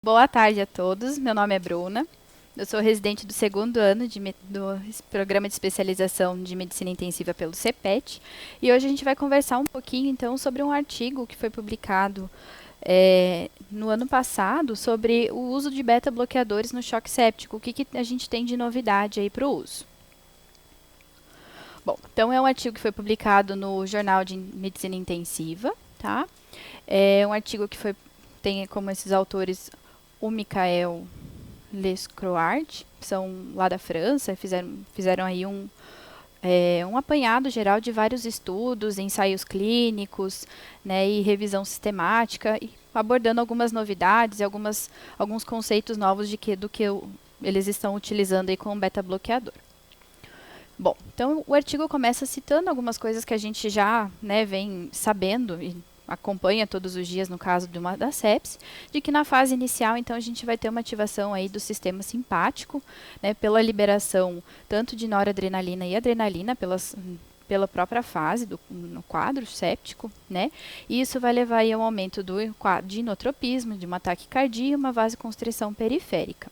Boa tarde a todos, meu nome é Bruna, eu sou residente do segundo ano do Programa de Especialização de Medicina Intensiva pelo CEPET e hoje a gente vai conversar um pouquinho então sobre um artigo que foi publicado no ano passado sobre o uso de beta-bloqueadores no choque séptico, o que a gente tem de novidade aí para o uso. Bom, então é um artigo que foi publicado no Jornal de Medicina Intensiva, tá? É um artigo que tem como esses autores o Michael Lescroart, que são lá da França, fizeram aí um apanhado geral de vários estudos, ensaios clínicos, né, e revisão sistemática, e abordando algumas novidades e alguns conceitos novos do que eles estão utilizando aí com o beta-bloqueador. Bom, então o artigo começa citando algumas coisas que a gente já, né, vem sabendo e acompanha todos os dias no caso da sepse, de que na fase inicial, então, a gente vai ter uma ativação aí do sistema simpático, né, pela liberação tanto de noradrenalina e adrenalina pela própria fase no quadro séptico, né? E isso vai levar aí a um aumento de inotropismo, de uma taquicardia e uma vasoconstrição periférica.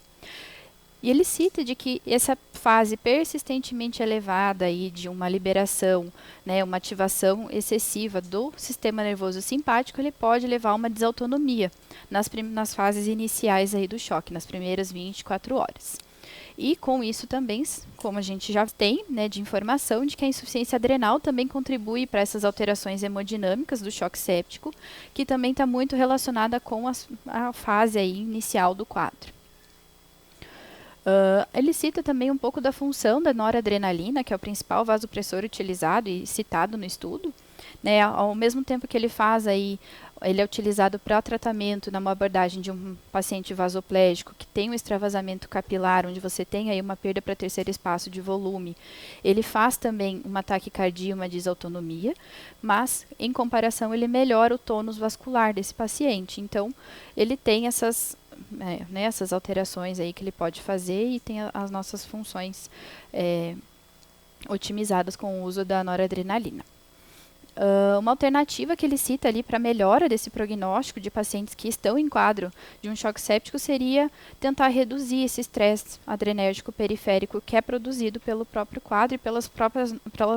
E ele cita de que essa fase persistentemente elevada aí de uma liberação, né, uma ativação excessiva do sistema nervoso simpático, ele pode levar a uma desautonomia nas fases iniciais aí do choque, nas primeiras 24 horas. E com isso também, como a gente já tem, né, de informação de que a insuficiência adrenal também contribui para essas alterações hemodinâmicas do choque séptico, que também está muito relacionada com a fase aí inicial do quadro. Ele cita também um pouco da função da noradrenalina, que é o principal vasopressor utilizado e citado no estudo. Né, ao mesmo tempo que ele ele é utilizado para tratamento numa abordagem de um paciente vasoplégico que tem um extravasamento capilar, onde você tem aí uma perda para terceiro espaço de volume. Ele faz também uma taquicardia, uma desautonomia, mas em comparação ele melhora o tônus vascular desse paciente. Então, ele tem essas alterações aí que ele pode fazer e tem as nossas funções otimizadas com o uso da noradrenalina. Uma alternativa que ele cita ali para melhora desse prognóstico de pacientes que estão em quadro de um choque séptico seria tentar reduzir esse estresse adrenérgico periférico que é produzido pelo próprio quadro e pelas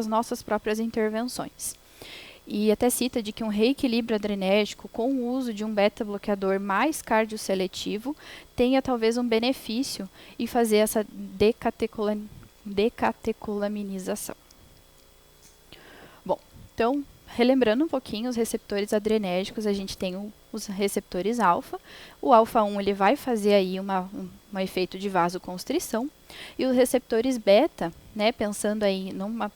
nossas próprias intervenções. E até cita de que um reequilíbrio adrenérgico com o uso de um beta-bloqueador mais cardioseletivo tenha talvez um benefício em fazer essa decatecolaminização. Bom, então, relembrando um pouquinho os receptores adrenérgicos, a gente tem os receptores alfa. O alfa-1 ele vai fazer aí um efeito de vasoconstrição. E os receptores beta, né, pensando aí num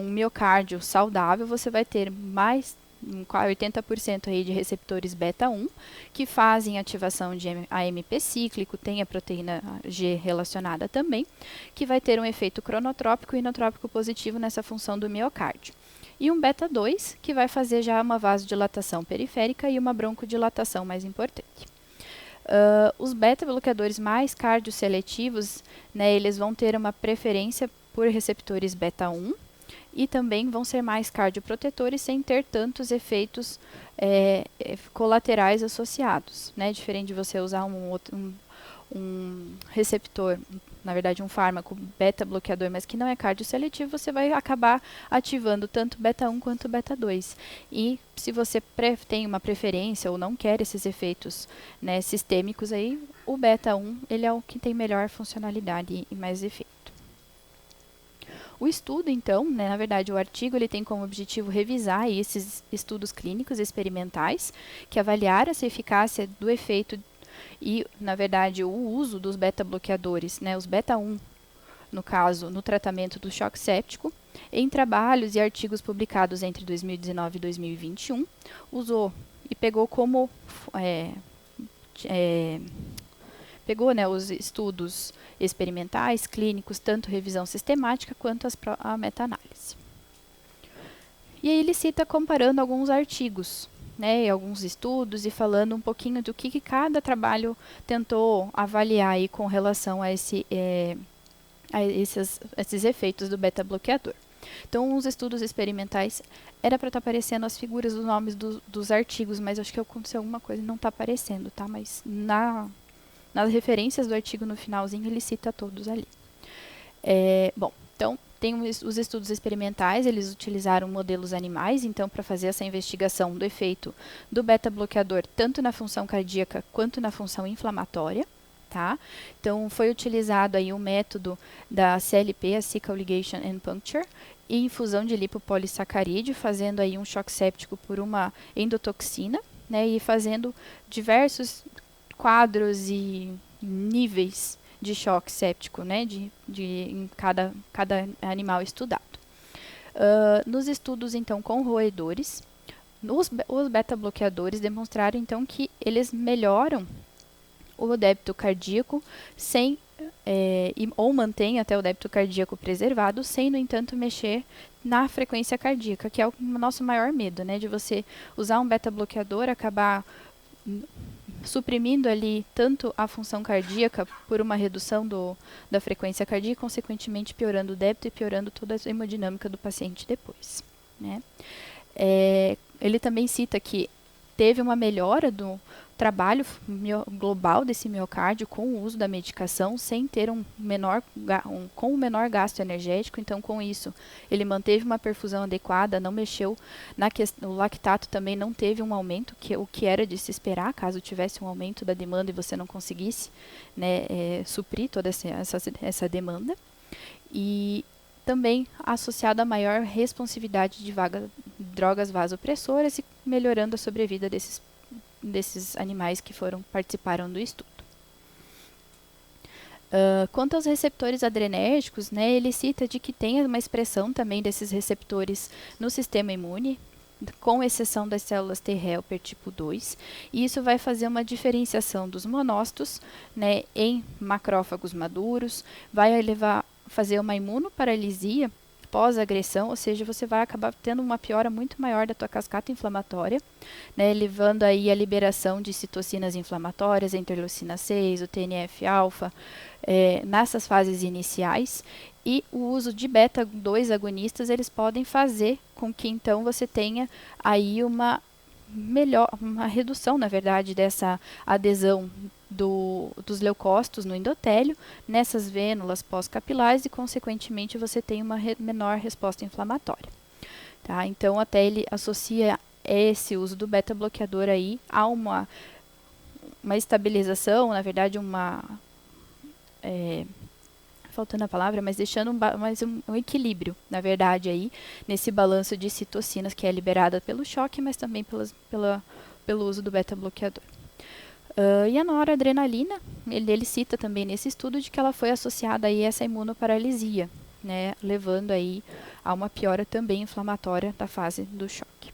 miocárdio saudável, você vai ter mais 80% aí de receptores beta-1, que fazem ativação de AMP cíclico, tem a proteína G relacionada também, que vai ter um efeito cronotrópico e inotrópico positivo nessa função do miocárdio. E um beta-2, que vai fazer já uma vasodilatação periférica e uma broncodilatação mais importante. Os beta-bloqueadores mais cardioseletivos, né, eles vão ter uma preferência por receptores beta-1 e também vão ser mais cardioprotetores sem ter tantos efeitos colaterais associados, né? Diferente de você usar um receptor, na verdade um fármaco beta-bloqueador, mas que não é cardioseletivo, você vai acabar ativando tanto beta-1 quanto beta-2. E se você tem uma preferência ou não quer esses efeitos, né, sistêmicos aí, o beta-1 ele é o que tem melhor funcionalidade e mais efeito. O estudo, então, né, na verdade, o artigo ele tem como objetivo revisar esses estudos clínicos experimentais que avaliaram essa eficácia do efeito e, na verdade, o uso dos beta-bloqueadores, né, os beta-1, no caso, no tratamento do choque séptico, em trabalhos e artigos publicados entre 2019 e 2021, usou e pegou como pegou, né, os estudos experimentais, clínicos, tanto revisão sistemática quanto a meta-análise. E aí ele cita comparando alguns artigos, né, alguns estudos e falando um pouquinho do que cada trabalho tentou avaliar aí com relação a esses efeitos do beta-bloqueador. Então, os estudos experimentais, era para estar aparecendo as figuras, os nomes dos artigos, mas acho que aconteceu alguma coisa e não está aparecendo, tá? Mas nas referências do artigo no finalzinho, ele cita todos ali. Bom, então, tem os estudos experimentais, eles utilizaram modelos animais, então, para fazer essa investigação do efeito do beta-bloqueador, tanto na função cardíaca quanto na função inflamatória, tá? Então, foi utilizado aí o método da CLP, a Cecal Ligation and Puncture, e infusão de lipopolissacarídeo, fazendo aí um choque séptico por uma endotoxina, né? E fazendo diversos quadros e níveis de choque séptico, né, em cada animal estudado. Nos estudos, então, com roedores, os beta-bloqueadores demonstraram, então, que eles melhoram o débito cardíaco ou mantém até o débito cardíaco preservado, sem, no entanto, mexer na frequência cardíaca, que é o nosso maior medo, né, de você usar um beta-bloqueador, acabar suprimindo ali tanto a função cardíaca por uma redução da frequência cardíaca, consequentemente piorando o débito e piorando toda a hemodinâmica do paciente depois, né? Ele também cita que teve uma melhora do trabalho global desse miocárdio com o uso da medicação, sem ter com um menor gasto energético. Então, com isso, ele manteve uma perfusão adequada, não mexeu o lactato também não teve um aumento, o que era de se esperar, caso tivesse um aumento da demanda e você não conseguisse, né, suprir toda essa demanda. E também associado a maior responsividade de drogas vasopressoras e melhorando a sobrevida desses animais que participaram do estudo. Quanto aos receptores adrenérgicos, né, ele cita de que tem uma expressão também desses receptores no sistema imune, com exceção das células T helper tipo 2, e isso vai fazer uma diferenciação dos monócitos, né, em macrófagos maduros, vai fazer uma imunoparalisia pós-agressão, ou seja, você vai acabar tendo uma piora muito maior da tua cascata inflamatória, né, levando aí a liberação de citocinas inflamatórias, a interleucina 6, o TNF-alfa, nessas fases iniciais, e o uso de beta-2 agonistas, eles podem fazer com que então você tenha aí uma redução, na verdade, dessa adesão dos leucócitos no endotélio, nessas vênulas pós-capilares e, consequentemente, você tem uma menor resposta inflamatória. Tá? Então, até ele associa esse uso do beta-bloqueador aí a uma estabilização, na verdade, faltando a palavra, mas deixando um equilíbrio, na verdade, aí, nesse balanço de citocinas que é liberada pelo choque, mas também pelo uso do beta-bloqueador. E a noradrenalina, ele cita também nesse estudo de que ela foi associada aí a essa imunoparalisia, né, levando aí a uma piora também inflamatória da fase do choque.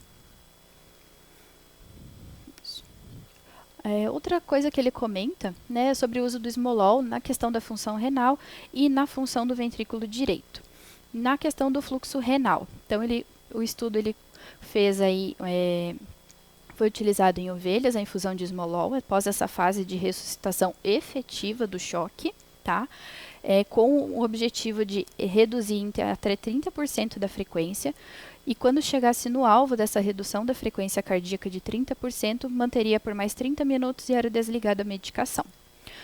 Outra coisa que ele comenta, né, é sobre o uso do esmolol na questão da função renal e na função do ventrículo direito. Na questão do fluxo renal, então o estudo ele fez aí, foi utilizado em ovelhas a infusão de esmolol após essa fase de ressuscitação efetiva do choque, tá? Com o objetivo de reduzir até 30% da frequência, e quando chegasse no alvo dessa redução da frequência cardíaca de 30%, manteria por mais 30 minutos e era desligada a medicação.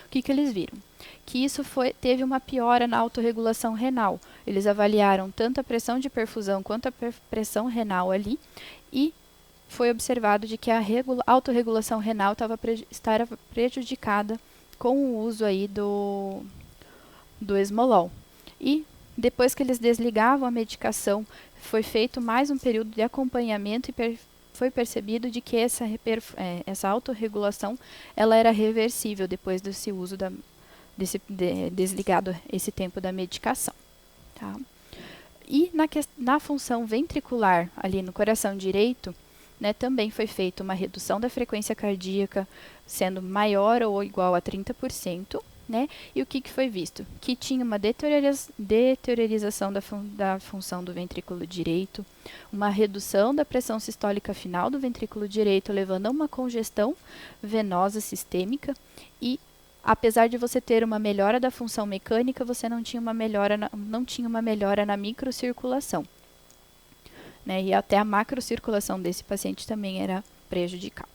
O que eles viram? Que isso teve uma piora na autorregulação renal. Eles avaliaram tanto a pressão de perfusão quanto a pressão renal ali, e foi observado de que a autorregulação renal estava prejudicada com o uso aí do esmolol. E depois que eles desligavam a medicação, foi feito mais um período de acompanhamento e foi percebido de que essa autorregulação ela era reversível depois desse uso desligado esse tempo da medicação. Tá? E na função ventricular, ali no coração direito, né, também foi feita uma redução da frequência cardíaca, sendo maior ou igual a 30%. Né? E o que foi visto? Que tinha uma deteriorização da função do ventrículo direito, uma redução da pressão sistólica final do ventrículo direito, levando a uma congestão venosa sistêmica e apesar de você ter uma melhora da função mecânica, você não tinha uma melhora na microcirculação, né? E até a macrocirculação desse paciente também era prejudicada.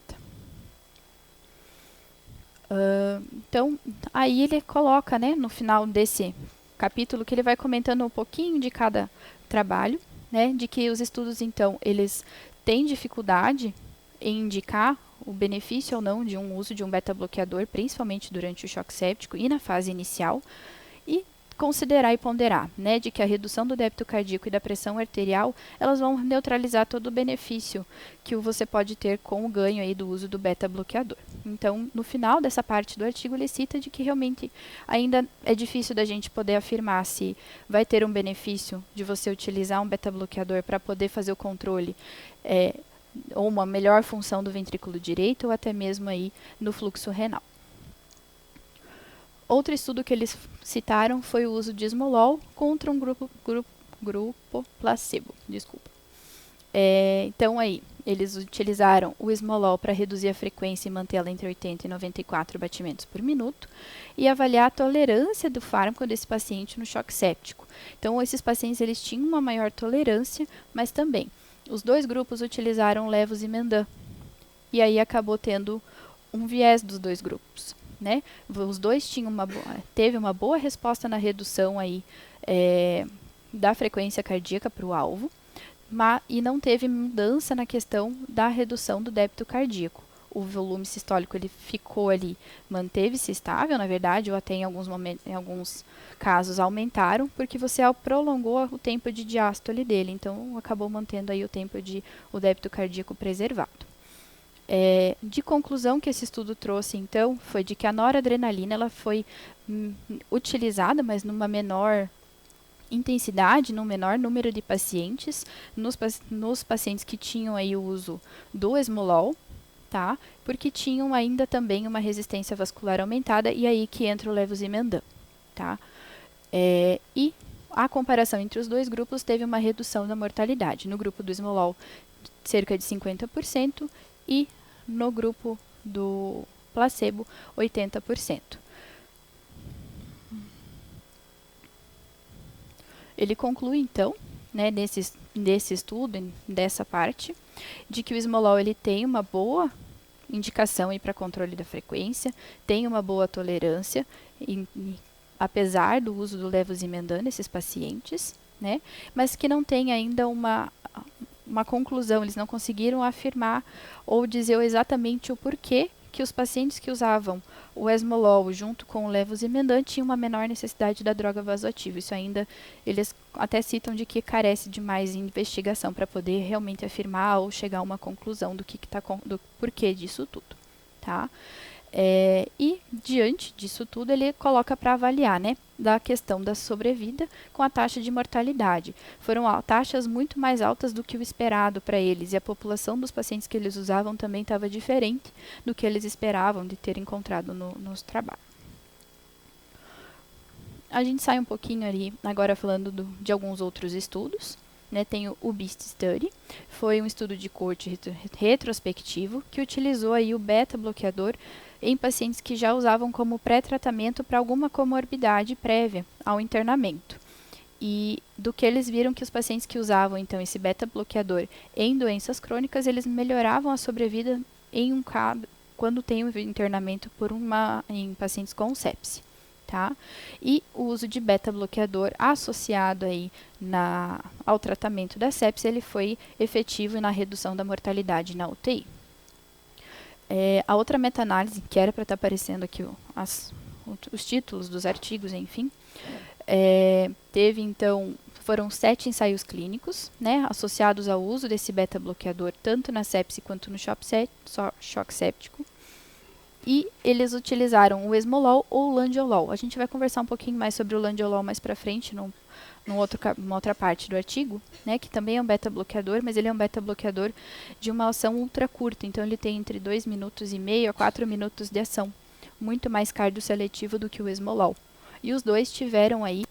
Então, aí ele coloca, né, no final desse capítulo, que ele vai comentando um pouquinho de cada trabalho, né, de que os estudos, então, eles têm dificuldade em indicar o benefício ou não de um uso de um beta-bloqueador, principalmente durante o choque séptico e na fase inicial, e considerar e ponderar, né, de que a redução do débito cardíaco e da pressão arterial, elas vão neutralizar todo o benefício que você pode ter com o ganho aí do uso do beta-bloqueador. Então, no final dessa parte do artigo, ele cita de que realmente ainda é difícil da gente poder afirmar se vai ter um benefício de você utilizar um beta-bloqueador para poder fazer o controle ou uma melhor função do ventrículo direito ou até mesmo aí no fluxo renal. Outro estudo que eles citaram foi o uso de esmolol contra um grupo placebo. Então, aí, eles utilizaram o esmolol para reduzir a frequência e mantê-la entre 80 e 94 batimentos por minuto e avaliar a tolerância do fármaco desse paciente no choque séptico. Então, esses pacientes eles tinham uma maior tolerância, mas também os dois grupos utilizaram levosimendan. E aí acabou tendo um viés dos dois grupos, né? Os dois teve uma boa resposta na redução aí, da frequência cardíaca para o alvo, e não teve mudança na questão da redução do débito cardíaco. O volume sistólico ele ficou ali, manteve-se estável, na verdade, ou até em alguns casos aumentaram, porque você prolongou o tempo de diástole dele, então acabou mantendo aí o débito cardíaco preservado. De conclusão que esse estudo trouxe, então, foi de que a noradrenalina ela foi utilizada, mas numa menor intensidade, num menor número de pacientes, nos pacientes que tinham aí o uso do esmolol, tá? Porque tinham ainda também uma resistência vascular aumentada, e aí que entra o levosimendan, tá? E a comparação entre os dois grupos teve uma redução da mortalidade. No grupo do esmolol, cerca de 50%, e no grupo do placebo, 80%. Ele conclui, então, né, nesse estudo, dessa parte, de que o esmolol ele tem uma boa indicação para controle da frequência, tem uma boa tolerância, apesar do uso do levosimendan nesses pacientes, né, mas que não tem ainda uma conclusão, eles não conseguiram afirmar ou dizer exatamente o porquê que os pacientes que usavam o esmolol junto com o levosimendan tinham uma menor necessidade da droga vasoativa. Isso ainda, eles até citam de que carece de mais investigação para poder realmente afirmar ou chegar a uma conclusão do porquê disso tudo, tá? E, diante disso tudo, ele coloca para avaliar, né, da questão da sobrevida com a taxa de mortalidade. Foram taxas muito mais altas do que o esperado para eles, e a população dos pacientes que eles usavam também estava diferente do que eles esperavam de ter encontrado nos trabalhos. A gente sai um pouquinho ali, agora falando de alguns outros estudos. Né, tem o BEAST Study, foi um estudo de coorte retrospectivo que utilizou aí o beta-bloqueador em pacientes que já usavam como pré-tratamento para alguma comorbidade prévia ao internamento. E do que eles viram que os pacientes que usavam então esse beta-bloqueador em doenças crônicas, eles melhoravam a sobrevida quando tem o internamento em pacientes com sepse. Tá? E o uso de beta-bloqueador associado aí ao tratamento da sepse, ele foi efetivo na redução da mortalidade na UTI. A outra meta-análise, que era para estar aparecendo aqui os títulos dos artigos, enfim, foram 7 ensaios clínicos, né, associados ao uso desse beta-bloqueador, tanto na sepse quanto no choque séptico. E eles utilizaram o esmolol ou o landiolol. A gente vai conversar um pouquinho mais sobre o landiolol mais para frente, numa outra parte do artigo, né, que também é um beta-bloqueador, mas ele é um beta-bloqueador de uma ação ultra curta. Então, ele tem entre 2,5 minutos a 4 minutos de ação, muito mais cardioseletivo do que o esmolol. E os dois tiveram aí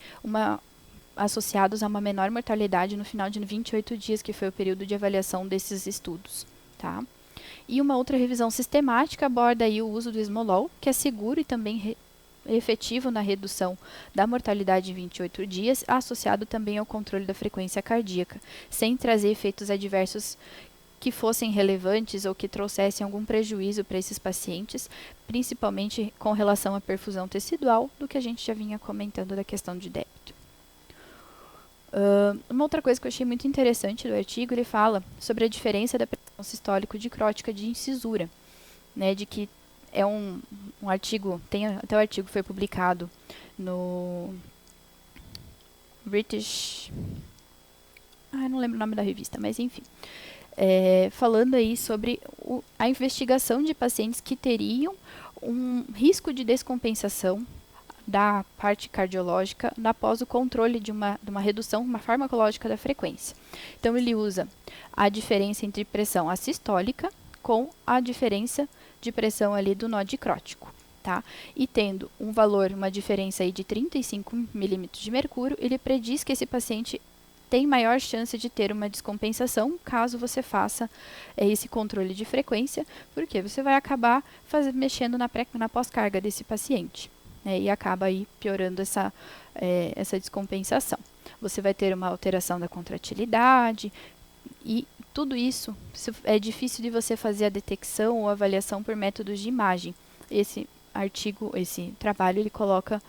associados a uma menor mortalidade no final de 28 dias, que foi o período de avaliação desses estudos, tá? E uma outra revisão sistemática aborda aí o uso do esmolol, que é seguro e também efetivo na redução da mortalidade em 28 dias, associado também ao controle da frequência cardíaca, sem trazer efeitos adversos que fossem relevantes ou que trouxessem algum prejuízo para esses pacientes, principalmente com relação à perfusão tecidual, do que a gente já vinha comentando da questão de débito. Uma outra coisa que eu achei muito interessante do artigo, ele fala sobre a diferença da pressão sistólico-dicrótica de incisura, né, de que é um artigo, até o artigo foi publicado no British, não lembro o nome da revista, mas enfim, falando aí sobre a investigação de pacientes que teriam um risco de descompensação da parte cardiológica após o controle de uma redução, uma farmacológica da frequência. Então, ele usa a diferença entre pressão assistólica com a diferença de pressão ali do nó dicrótico, tá? E tendo um valor, uma diferença aí de 35 milímetros de mercúrio, ele prediz que esse paciente tem maior chance de ter uma descompensação caso você faça esse controle de frequência, porque você vai acabar mexendo na pós-carga desse paciente. E acaba aí piorando essa descompensação. Você vai ter uma alteração da contratilidade e tudo isso é difícil de você fazer a detecção ou avaliação por métodos de imagem. Esse trabalho, ele coloca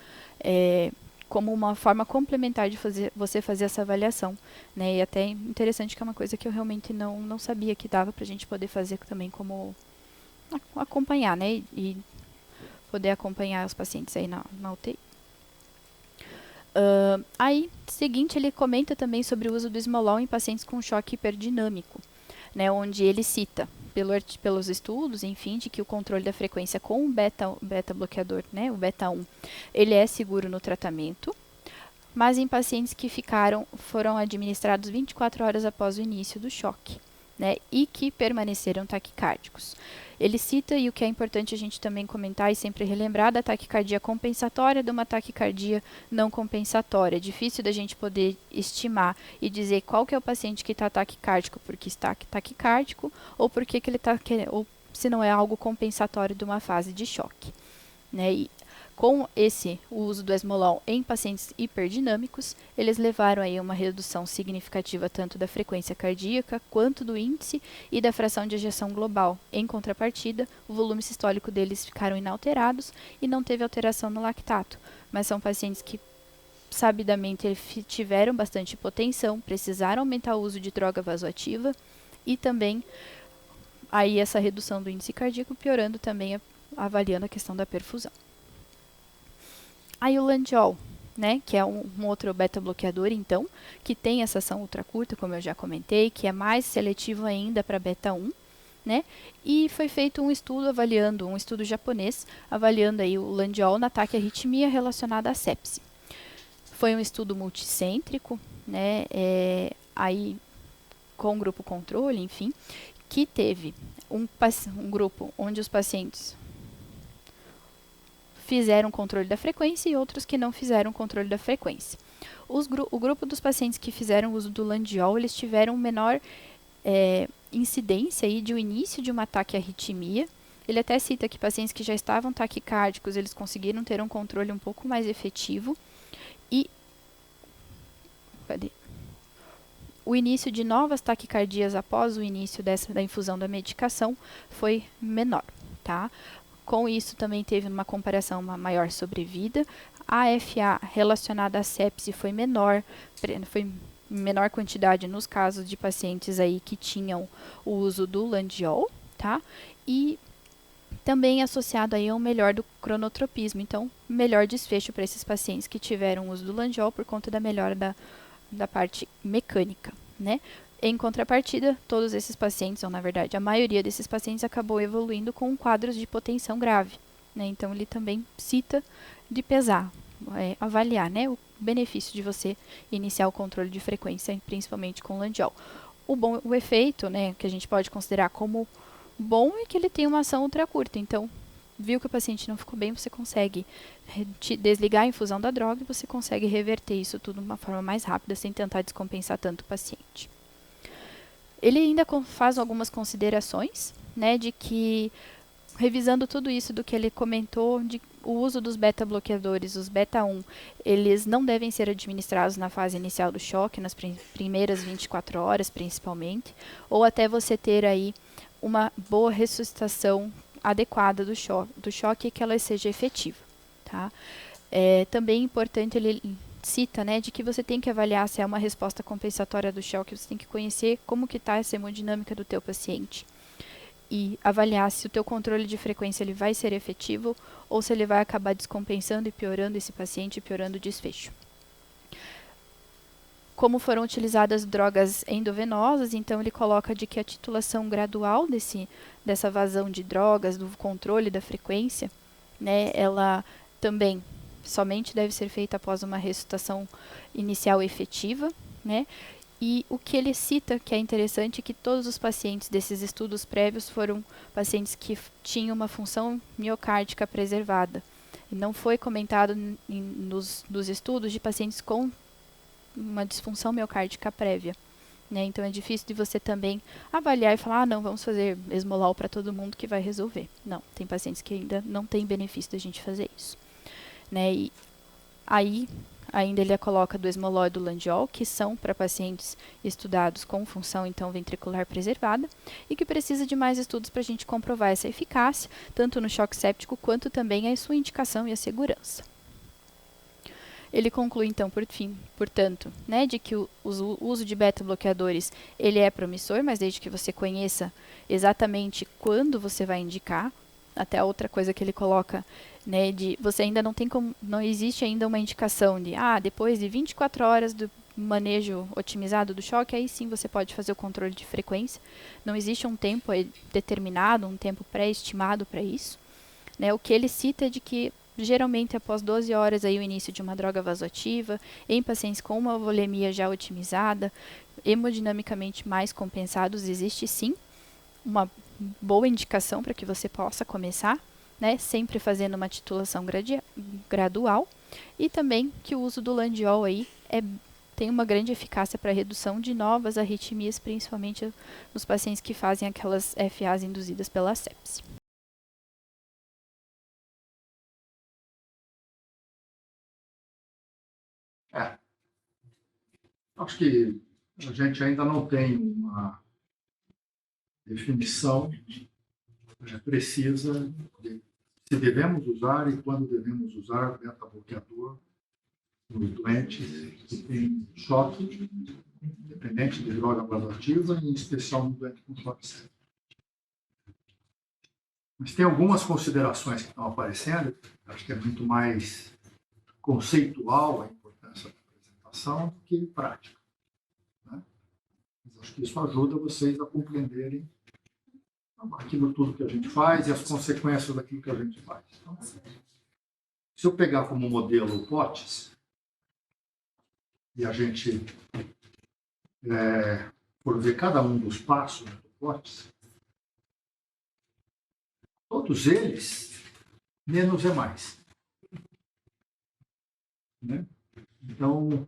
como uma forma complementar de você fazer essa avaliação. E até é interessante que é uma coisa que eu realmente não sabia que dava para a gente poder fazer também como acompanhar, né? E poder acompanhar os pacientes aí na UTI. Aí, seguinte, ele comenta também sobre o uso do esmolol em pacientes com choque hiperdinâmico, né, onde ele cita, pelos estudos, enfim, de que o controle da frequência com o beta bloqueador, né, o beta 1, ele é seguro no tratamento, mas em pacientes que foram administrados 24 horas após o início do choque, né, e que permaneceram taquicárdicos. Ele cita, e o que é importante a gente também comentar e sempre relembrar, da taquicardia compensatória de uma taquicardia não compensatória. É difícil da gente poder estimar e dizer qual que é o paciente que está taquicárdico porque está taquicárdico ou porque que ele está, ou se não é algo compensatório de uma fase de choque, né? E com o uso do esmolol em pacientes hiperdinâmicos, eles levaram aí uma redução significativa tanto da frequência cardíaca quanto do índice e da fração de ejeção global. Em contrapartida, o volume sistólico deles ficaram inalterados e não teve alteração no lactato, mas são pacientes que sabidamente tiveram bastante hipotensão, precisaram aumentar o uso de droga vasoativa e também aí essa redução do índice cardíaco piorando também, avaliando a questão da perfusão. Aí o Landiol, né, que é um outro beta-bloqueador, então, que tem essa ação ultracurta, como eu já comentei, que é mais seletivo ainda para beta 1, né, e foi feito um estudo japonês, avaliando aí o Landiol na taquiarritmia relacionada à sepse. Foi um estudo multicêntrico, né, aí com grupo controle, enfim, que teve um grupo onde os pacientes fizeram controle da frequência e outros que não fizeram controle da frequência. O grupo dos pacientes que fizeram uso do Landiol, eles tiveram menor incidência aí de início de uma taquiarritmia. Ele até cita que pacientes que já estavam taquicárdicos, eles conseguiram ter um controle um pouco mais efetivo. E o início de novas taquicardias após o início da infusão da medicação foi menor, tá? Com isso, também teve uma comparação, uma maior sobrevida. A AFA relacionada à sepse foi menor em menor quantidade nos casos de pacientes aí que tinham o uso do Landiol, tá? E também associado aí ao melhor do cronotropismo. Então, melhor desfecho para esses pacientes que tiveram o uso do Landiol por conta da melhora da parte mecânica, né? Em contrapartida, todos esses pacientes, ou na verdade a maioria desses pacientes, acabou evoluindo com quadros de hipotensão grave, né? Então ele também cita de pesar, avaliar, né, o benefício de você iniciar o controle de frequência, principalmente com o Landiol. O efeito, né, que a gente pode considerar como bom é que ele tem uma ação ultracurta. Então, viu que o paciente não ficou bem, você consegue desligar a infusão da droga e você consegue reverter isso tudo de uma forma mais rápida, sem tentar descompensar tanto o paciente. Ele ainda faz algumas considerações, né, de que, revisando tudo isso do que ele comentou, de o uso dos beta-bloqueadores, os beta-1, eles não devem ser administrados na fase inicial do choque, nas primeiras 24 horas principalmente, ou até você ter aí uma boa ressuscitação adequada do choque e que ela seja efetiva. Tá? Também é importante, ele cita, né, de que você tem que avaliar se é uma resposta compensatória do choque, você tem que conhecer como que está essa hemodinâmica do teu paciente e avaliar se o teu controle de frequência ele vai ser efetivo ou se ele vai acabar descompensando e piorando esse paciente, piorando o desfecho. Como foram utilizadas drogas endovenosas, então ele coloca de que a titulação gradual dessa vazão de drogas, do controle da frequência, né, ela também somente deve ser feita após uma ressuscitação inicial efetiva, né? E o que ele cita, que é interessante, é que todos os pacientes desses estudos prévios foram pacientes que tinham uma função miocárdica preservada. E não foi comentado nos estudos de pacientes com uma disfunção miocárdica prévia. Né? Então é difícil de você também avaliar e falar, não, vamos fazer esmolol para todo mundo que vai resolver. Não, tem pacientes que ainda não tem benefício da gente fazer isso. Né? E aí, ainda ele coloca do esmolol e do landiol, que são para pacientes estudados com função então ventricular preservada e que precisa de mais estudos para a gente comprovar essa eficácia, tanto no choque séptico quanto também a sua indicação e a segurança. Ele conclui então, por fim, portanto, né, de que o uso de beta-bloqueadores ele é promissor, mas desde que você conheça exatamente quando você vai indicar. Até a outra coisa que ele coloca, né, de você ainda não tem como, não existe ainda uma indicação de, depois de 24 horas do manejo otimizado do choque, aí sim você pode fazer o controle de frequência. Não existe um tempo determinado, um tempo pré-estimado para isso. Né, o que ele cita é de que geralmente após 12 horas aí o início de uma droga vasoativa, em pacientes com uma volemia já otimizada, hemodinamicamente mais compensados, existe sim uma boa indicação para que você possa começar, né, sempre fazendo uma titulação gradual, e também que o uso do landiol aí tem uma grande eficácia para a redução de novas arritmias, principalmente nos pacientes que fazem aquelas FAs induzidas pela sepse. Acho que a gente ainda não tem uma definição precisa de se devemos usar e quando devemos usar beta-bloqueador nos doentes que têm choque, independente de droga vasoativa, e em especial no doente com choque séptico. Mas tem algumas considerações que estão aparecendo, acho que é muito mais conceitual a importância da apresentação do que prática. Né? Mas acho que isso ajuda vocês a compreenderem aquilo tudo que a gente faz e as consequências daquilo que a gente faz. Então, se eu pegar como modelo o POTS, e a gente for ver cada um dos passos do POTS, todos eles, menos é mais. Né? Então,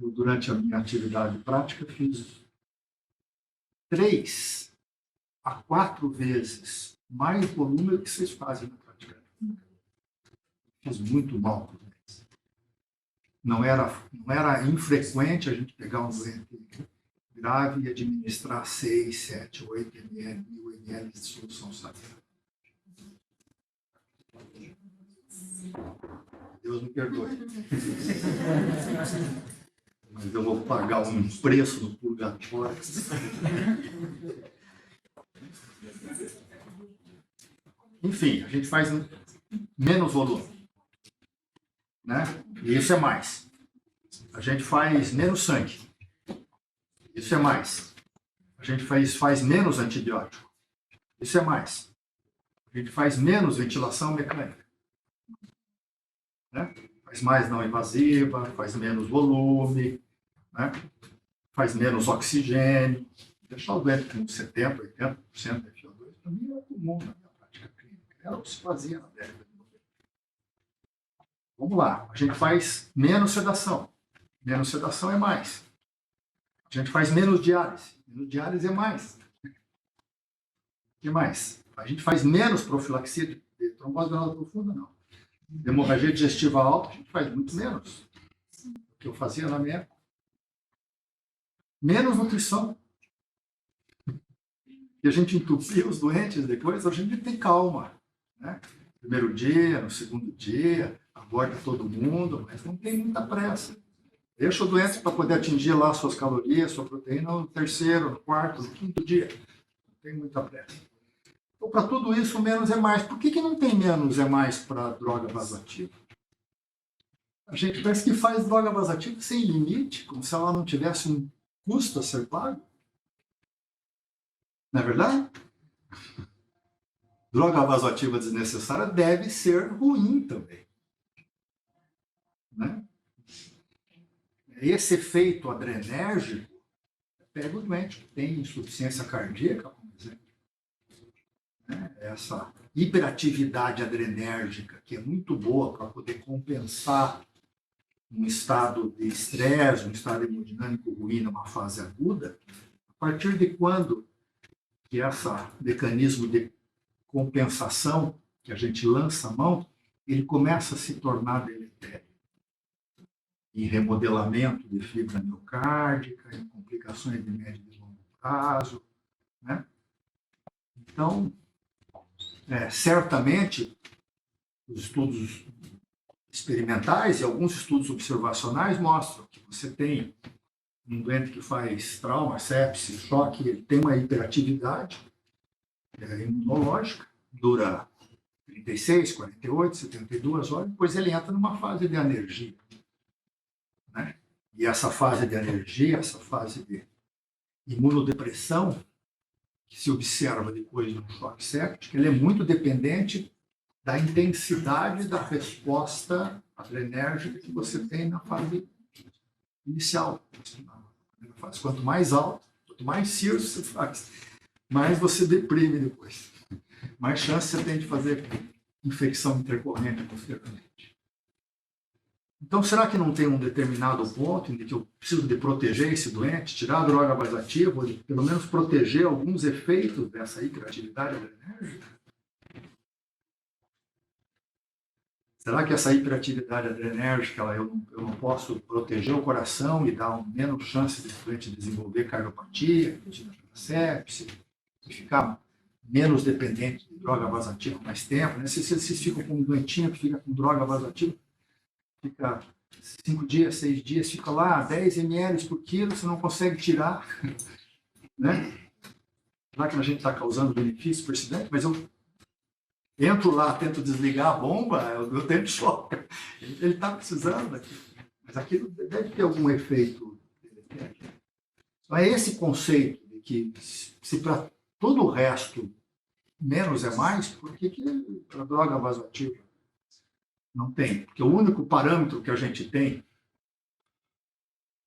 eu, durante a minha atividade prática, fiz 3 a 4 vezes mais volume do que vocês fazem na prática. Fiz muito mal. Não era infrequente a gente pegar um doente grave e administrar 6, 7, 8 ml, 1000 ml de solução saturada. Deus me perdoe. Mas eu vou pagar um preço no purgatório. Enfim, a gente faz menos volume. Né? E isso é mais. A gente faz menos sangue. Isso é mais. A gente faz menos antibiótico. Isso é mais. A gente faz menos ventilação mecânica. Né? Faz mais não invasiva, faz menos volume, né? Faz menos oxigênio. Deixar o doente com 70%, 80% de FO2 também é comum na minha prática clínica. Era o que se fazia na década de 90. Vamos lá. A gente faz menos sedação. Menos sedação é mais. A gente faz menos diálise. Menos diálise é mais. O que mais? A gente faz menos profilaxia de De trombose venosa profunda, não. De hemorragia digestiva alta, a gente faz muito menos do que eu fazia na minha época. Menos nutrição. E a gente entupia os doentes depois, a gente tem calma. Né? Primeiro dia, no segundo dia, aborda todo mundo, mas não tem muita pressa. Deixa o doente para poder atingir lá suas calorias, sua proteína no terceiro, no quarto, no quinto dia. Não tem muita pressa. Então, para tudo isso, menos é mais. Por que não tem menos é mais para droga vasoativa? A gente parece que faz droga vasoativa sem limite, como se ela não tivesse um custo a ser pago. Não é verdade? Droga vasoativa desnecessária deve ser ruim também. Né? Esse efeito adrenérgico pega o doente que tem insuficiência cardíaca, por exemplo. Né? Essa hiperatividade adrenérgica, que é muito boa para poder compensar um estado de estresse, um estado hemodinâmico ruim numa fase aguda, a partir de quando que esse mecanismo de compensação que a gente lança a mão, ele começa a se tornar deletério. Em remodelamento de fibra miocárdica, em complicações de médio e longo prazo. Né? Então, certamente, os estudos experimentais e alguns estudos observacionais mostram que você tem um doente que faz trauma, sepsis, choque, ele tem uma hiperatividade imunológica, dura 36, 48, 72 horas, depois ele entra numa fase de anergia. Né? E essa fase de anergia, essa fase de imunodepressão, que se observa depois de um choque séptico, ele é muito dependente da intensidade da resposta adrenérgica que você tem na fase inicial. Quanto mais alto, quanto mais circo você faz, mais você deprime depois. Mais chance você tem de fazer infecção intercorrente posteriormente. Então, será que não tem um determinado ponto em que eu preciso de proteger esse doente, tirar a droga vasoativa, ou pelo menos proteger alguns efeitos dessa hiperatividade adrenérgica? Será que essa hiperatividade adrenérgica eu não posso proteger o coração e dar menos chance de doente desenvolver cardiopatia, sepsis, e ficar menos dependente de droga vasoativa mais tempo? Né? Se vocês ficam com um doentinho que fica com droga vasoativa, fica 5 dias, 6 dias, fica lá 10 ml por quilo, você não consegue tirar. Né? Será que a gente está causando benefício por esse doente? Mas eu entro lá, tento desligar a bomba, eu tento choque. Ele está precisando daquilo. Mas aquilo deve ter algum efeito. Então, é esse conceito de que, se para todo o resto menos é mais, por que a droga vasoativa não tem? Porque o único parâmetro que a gente tem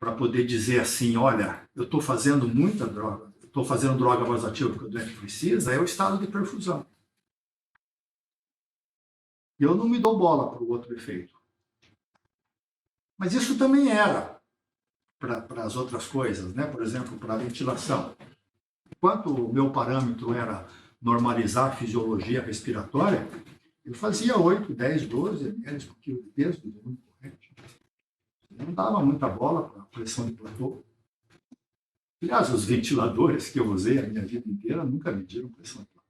para poder dizer assim, olha, eu estou fazendo muita droga, estou fazendo droga vasoativa porque o doente precisa, é o estado de perfusão. Eu não me dou bola para o outro efeito. Mas isso também era para as outras coisas, né? Por exemplo, para a ventilação. Enquanto o meu parâmetro era normalizar a fisiologia respiratória, eu fazia 8, 10, 12 ml por quilo de peso de volume corrente. Eu não dava muita bola para a pressão de platô. Aliás, os ventiladores que eu usei a minha vida inteira nunca mediram pressão de platô.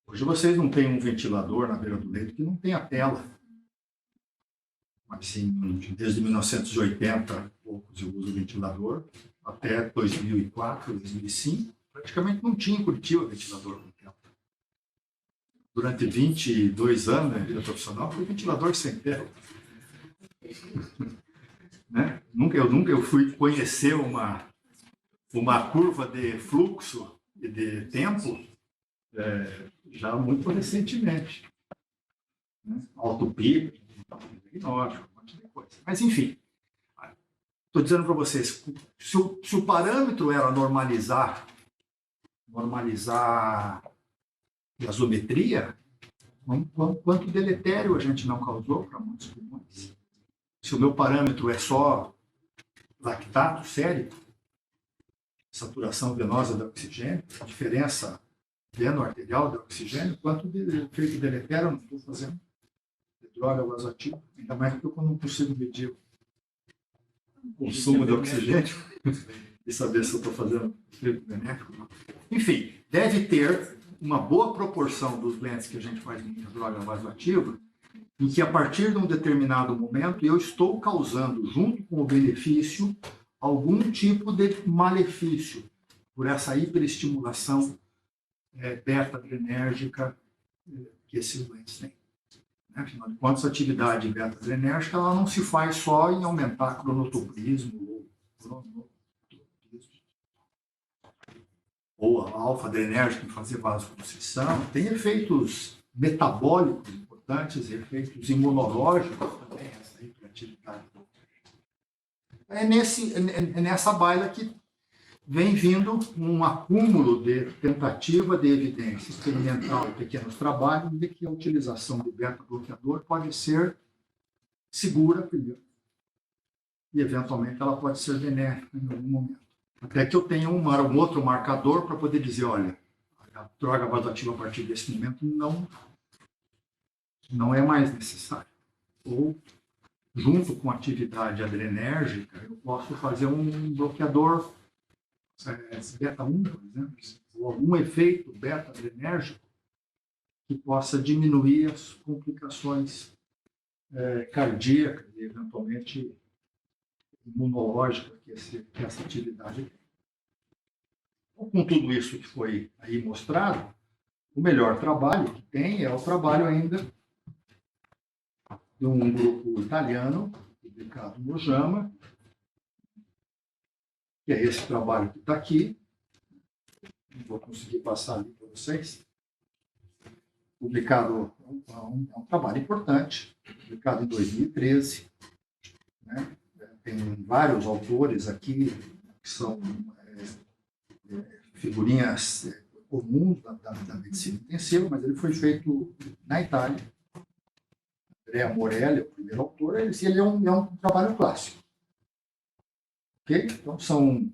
Hoje vocês não têm um ventilador na beira do leito que não tem a tela. Assim, desde 1980, poucos eu uso ventilador, até 2004, 2005, praticamente não tinha em Curitiba ventilador com tela. Durante 22 anos na vida profissional, foi ventilador sem tela. Né? Eu fui conhecer uma curva de fluxo e de tempo já muito recentemente. Né? Autopico, diagnóstico, um monte de coisa. Mas, enfim, estou dizendo para vocês, se o parâmetro era normalizar gasometria, quanto deletério a gente não causou para muitos pulmões? Se o meu parâmetro é só lactato sérico, saturação venosa de oxigênio, a diferença veno arterial de oxigênio, quanto de efeito deletério eu não estou fazendo de droga vasoativa, ainda mais porque eu não consigo medir o consumo de oxigênio e saber se eu estou fazendo efeito benéfico ou não. Enfim, deve ter uma boa proporção dos blends que a gente faz em droga vasoativa, em que a partir de um determinado momento eu estou causando, junto com o benefício, algum tipo de malefício por essa hiperestimulação beta-adrenérgica que esses blends têm. Afinal de contas, a atividade beta-adrenérgica ela não se faz só em aumentar cronotoprismo ou a alfa-adrenérgica em fazer vasoconstrição. Tem efeitos metabólicos importantes, efeitos imunológicos também, essa hiperatividade. É nessa baila que vem vindo um acúmulo de tentativa de evidência experimental e pequenos trabalhos de que a utilização de beta-bloqueador pode ser segura primeiro e, eventualmente, ela pode ser benéfica em algum momento. Até que eu tenha um outro marcador para poder dizer, olha, a droga vasoativa a partir desse momento não é mais necessária. Ou, junto com a atividade adrenérgica, eu posso fazer um bloqueador beta-1, por exemplo, ou algum efeito beta-adrenérgico que possa diminuir as complicações cardíacas e, eventualmente, imunológicas que essa atividade tem. Então, com tudo isso que foi aí mostrado, o melhor trabalho que tem é o trabalho ainda de um grupo italiano, publicado no JAMA, que é esse trabalho que está aqui. Não vou conseguir passar ali para vocês. Publicado, é um trabalho importante, publicado em 2013. Né? Tem vários autores aqui que são figurinhas comuns da medicina intensiva, mas ele foi feito na Itália. Andrea Morelli é o primeiro autor, ele é um trabalho clássico. Okay? Então, são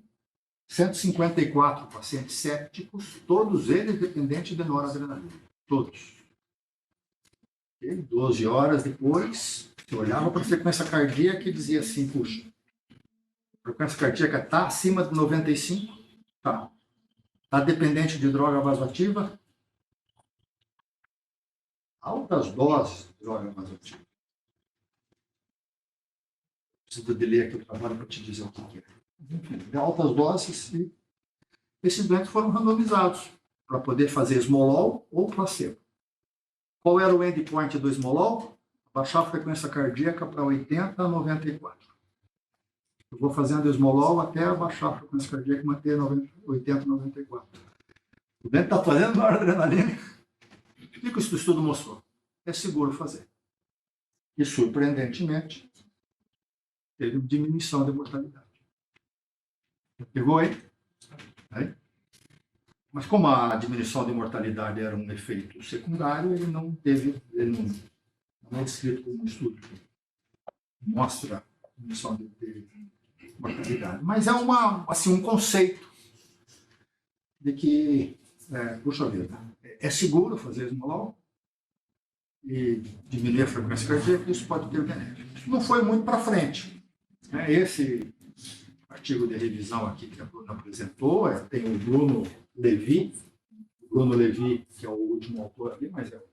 154 pacientes sépticos, todos eles dependentes de noradrenalina. Todos. Okay? 12 horas depois, eu olhava para a frequência cardíaca e dizia assim, puxa, a frequência cardíaca está acima de 95? Tá. Está dependente de droga vasoativa? Altas doses de droga vasoativa. Preciso de ler aqui o trabalho para te dizer o que é. Enfim, de altas doses, e esses blends foram randomizados para poder fazer esmolol ou placebo. Qual era o endpoint do esmolol? Baixar a frequência cardíaca para 80 a 94. Eu vou fazendo esmolol até baixar a frequência cardíaca e manter 80 a 94. O blend está fazendo noradrenalina. O que esse estudo mostrou? É seguro fazer. E, surpreendentemente, teve diminuição da mortalidade. Pegou aí? Mas como a diminuição de mortalidade era um efeito secundário, ele não é descrito como um estudo que mostra diminuição de mortalidade. Mas é um conceito de que, puxa vida, é seguro fazer esmolol e diminuir a frequência cardíaca, isso pode ter benefícios. Não foi muito para frente. Esse artigo de revisão aqui que a Bruna apresentou, tem o Bruno Levi, que é o último autor ali, mas é o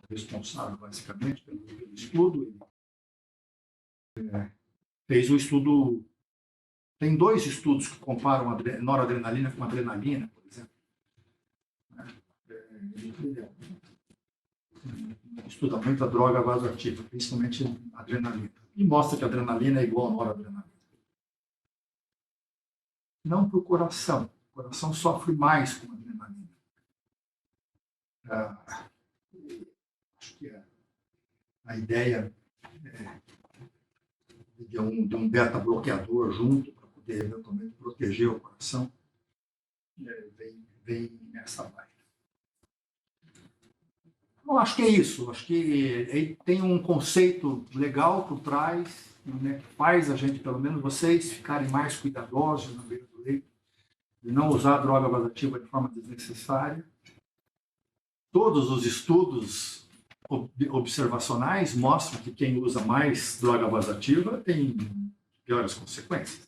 responsável, basicamente, pelo estudo. Fez um estudo. Tem 2 estudos que comparam a noradrenalina com a adrenalina, por exemplo. Estuda muito a droga vasoativa, principalmente a adrenalina. E mostra que a adrenalina é igual a noradrenalina. Não para o coração. O coração sofre mais com a adrenalina. Acho que a ideia de um beta-bloqueador junto para poder eventualmente proteger o coração vem nessa baila. Eu acho que é isso. Acho que tem um conceito legal por trás, né, que faz a gente, pelo menos vocês, ficarem mais cuidadosos na beira do leito, de não usar a droga vasoativa de forma desnecessária. todos os estudos observacionais mostram que quem usa mais droga vasoativa tem piores consequências.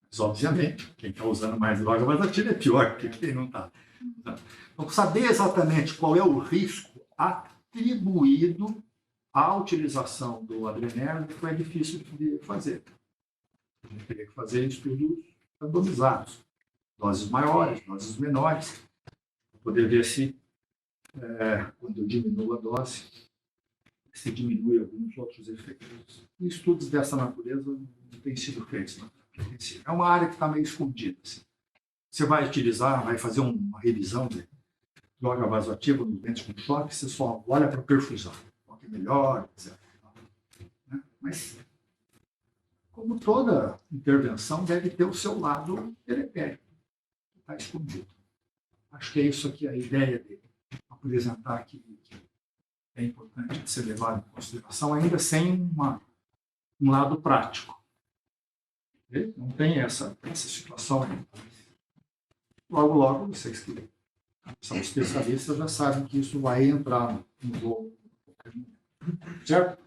Mas, obviamente, quem está usando mais droga vasoativa é pior que quem não está. Então, saber exatamente qual é o risco atribuído à utilização do adrenérgico é difícil de fazer. A gente teria que fazer estudos randomizados, doses maiores, doses menores, para poder ver se, quando eu diminuo a dose, se diminui alguns outros efeitos. E estudos dessa natureza não têm sido feitos. Não. É uma área que está meio escondida. Assim. Você vai utilizar, vai fazer uma revisão de droga vasoativa nos dentes com choque, você só olha para a perfusão. Qual que é melhor, etc. Mas, como toda intervenção, deve ter o seu lado periférico, que está escondido. Acho que é isso aqui a ideia de apresentar aqui, que é importante de ser levado em consideração, ainda sem um lado prático. Não tem essa situação ainda. Logo, logo, vocês que são especialistas já sabem que isso vai entrar no jogo. Certo?